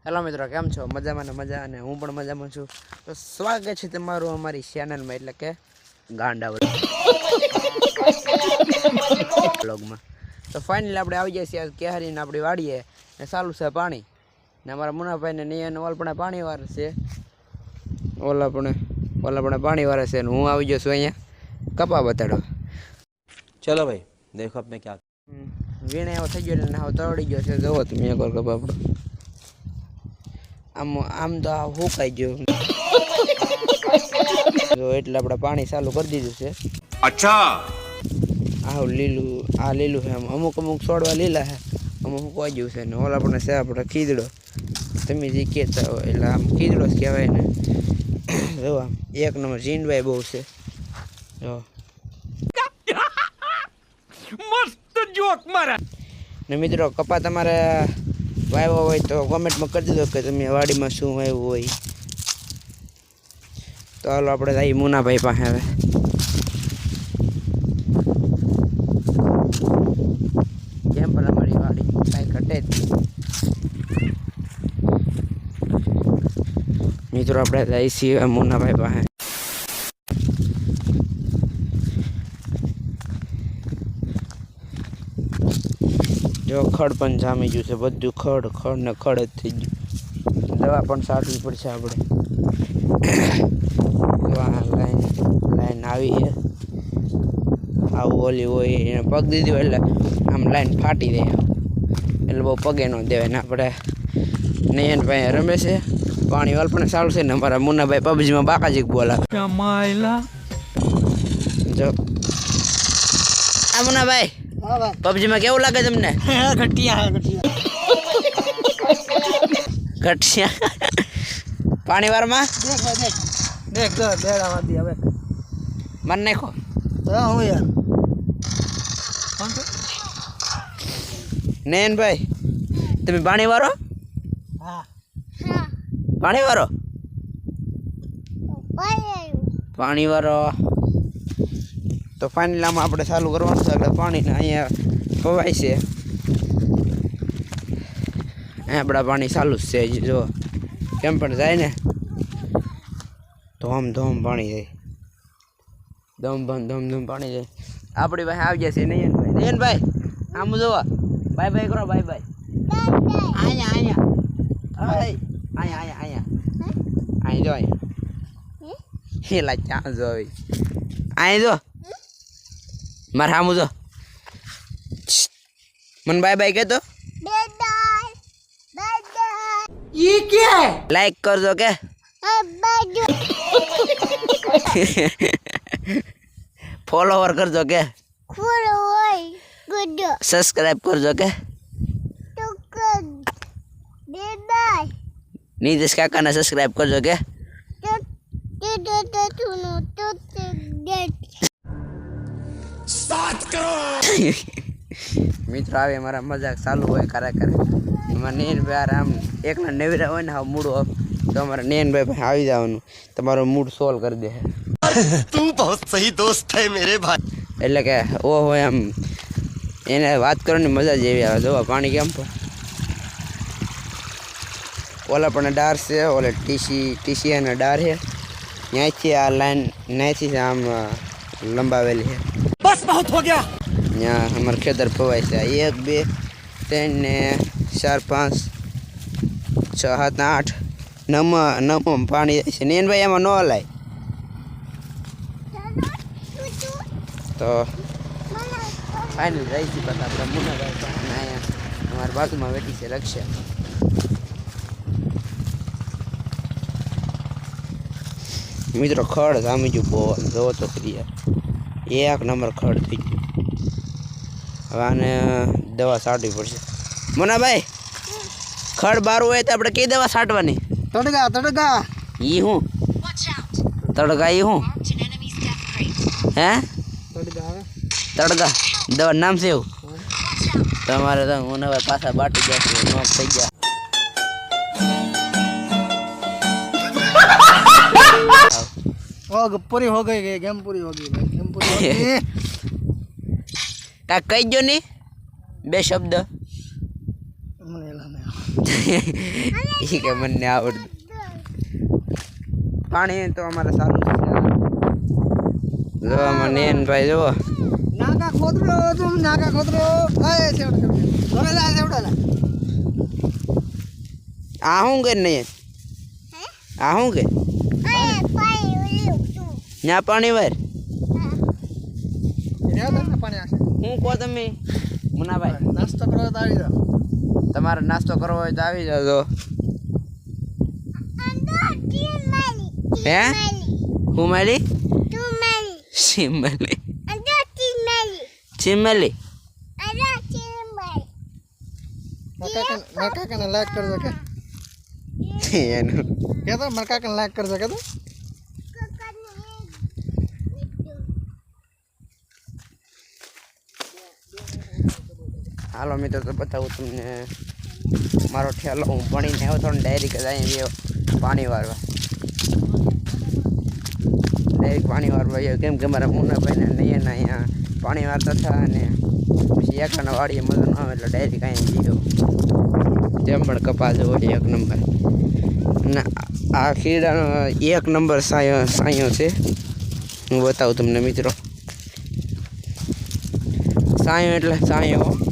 Hello મિત્રો, કેમ છો? મજામાં ને મજા, અને હું પણ મજામાં છું. તો સ્વાગત છે તમારું અમારી ચેનલમાં, એટલે કે ગાંડા વ્લોગમાં. તો ફાઇનલી આપણે આવી જઈએ છીએ કેહારીને આપણી વાડીએ ને ચાલુ છે પાણી ને અમારા મુનાભાઈને નિયન ઓલ પણ પાણી વાર છે, ઓલા પણ પાણી વારે છે ને હું આવી ગયો છું અહીંયા કપા બતાડવા. चलो भाई देखो अब मैं क्या વીણે એવો થઈ ગયો ને હવે તરડી ગયો છે. જોવો તમે એકવાર કપા આપણો આમ તો આ હુકાઈ ગયું. જો એટલે આપણે પાણી ચાલુ કરી દીધું છે. अच्छा આ લીલું છે. અમુક છોડવા લીલા છે, અમુક હુકાઈ ગયું છે ને ઓલા પણ છે આપણે કીધડો. તમે જે કહેતા હોય એટલે આમ કીધડો જ કહેવાય ને. જો આમ એક નંબર ઝીંડવાય બહુ છે. જો मस्त जोक मारा ને મિત્રો, કપા તમારે વાવ્યો હોય તો કોમેન્ટમાં કરી દીધો કે તમે વાડીમાં શું વાવ્યું હોય. તો હાલો આપણે જઈએ મુનાભાઈ પાસે. હવે કેમ પણ અમારી વાડી કાંઈ ઘટે જ નહીં. મિત્રો, આપણે જઈએ છીએ મુનાભાઈ પાસે. જો ખડ પણ જામી ગયું છે, બધું ખડ ને ખડ જ થઈ ગયું. દવા પણ છાંટવી પડશે આપણે. લાઈન આવી છે, આવું ઓલી હોય એને પગ દીધી હોય એટલે આમ લાઈન ફાટી દે, એટલે બહુ પગે ન દેવાય ને. આપણે નયનભાઈ રમે છે, પાણી વાલ પણ સારું છે ને અમારા મુન્નાભાઈ પબજીમાં બાકાજી બોલાવે. જો આ મુન્નાભાઈ પબજીમાં કેવું લાગે તમને? ઘટિયા પાણી વારમાં મન નાખો. નયનભાઈ, તમે પાણી વારો? પાણી વારો તો ફાઇનલી આમાં આપણે ચાલુ કરવાનું છે. એટલે પાણીને અહીંયા પવાય છે, આપણા પાણી ચાલુ જ છે. જો કેમ પણ જાય ને, ધોમ પાણી જાય, ધમ પાણી જાય. આપણી પાસે આવી જશે નયનભાઈ. આમ જોવા બાય કરો, બાય. અહીંયા જો હેલા ક્યાં જો અહીં જો મારે આમ જો મને બાય કહેતો. લાઈક કરજો કે ફોલોવર કરજો કે સબસ્ક્રાઇબ કરજો કે નીતિશ કાકાને સબસ્ક્રાઇબ કરજો કે મિત્રો, આવે મારા મજાક ચાલુ હોય કરે એમાં નયનભાઈ આમ એકલા નવીરા હોય ને મૂડ તો અમારે નયનભાઈ પાસે આવી જવાનું, તમારો મૂડ સોલ્વ કરી દે. तू बहुत सही दोस्त है मेरे भाई. એટલે કે ઓ હોય આમ એને વાત કરવાની મજા જ એવી આવે. જોવા પાણી કેમ પણ ઓલા પણ ડાર છે, ઓલે ટીસી અને ડાર છે. ત્યાંથી આ લાઈન ત્યાંથી આમ લંબાવેલી છે. बस बहुत हो गया. ત્યાં અમારે ખેતર પવાય છે. 1 2 3 ને 4 5 6 7 8 9 પાણી જાય છે. નયનભાઈ એમાં ન હલાય તો ફાઇનલ રહી છે. બધા આપણે મુનાભાઈ પણ અહીંયા અમારી બાજુમાં બેઠી છે રક્ષા. મિત્રો, ખડ જામી ગયું બહુ. જોવો તો ખરી, એક નંબર ખડ થઈ ગયું. હવે આને દવા છાંટવી પડશે. મુનાભાઈ, ખડ બારું હોય તો આપણે કઈ દવા છાંટવાની? તડકા ઈ હું તડકા ઈ હું હે તડકા દવા નામ છે એવું? તમારે તો મુનાભાઈ પાછા બાટી ગયા છે, નોક થઈ ગયા. पूरी हो गई गेम पूरी हो गई गेम पूरी हो गई. કાંઈ કહી ગયો નહીં બે શબ્દ. મને એલા એ કે મને આવડતું પાણી તો અમારે સારું છે જો મને ભાઈ જો નાકા ખોદરો તું નાકા ખોદરો આય સેવડ સેવડ હવે લા સેવડ લા આ હું કે નહીં આ હું કે ન્યા પાણી વાર રે તને પાણી આશે હું કહો તમે મુનાભાઈ નાસ્તો કરો તો આવી જાવ તમારે નાસ્તો કરવો હોય તો આવી જાજો હે હું મારી સિમલી સિમલી મરકા કને લાઈક કરજો કે એનું કે તો મરકા કને લાઈક કરજો કે તો હાલો મિત્રો તો બતાવું તમને મારો ઠેલો હું ભણીને આવ્યો થોડો ડાયરેક્ટ જ અહીં ગયો પાણી વારવા ડાયરેક્ટ પાણી વારવા ગયો કેમ કે મારા મુન્નાભાઈને નહીં અહીંયા પાણી વારતા હતા અને પછી એકના વાડીએ મજા ન આવે એટલે ડાયરેક્ટ અહીં ગયો જેમ પણ કપાસ હોય એક નંબર અને આ ખીડાનો એક નંબર સાયો છે હું બતાવું તમને મિત્રો સાયો એટલે સાયો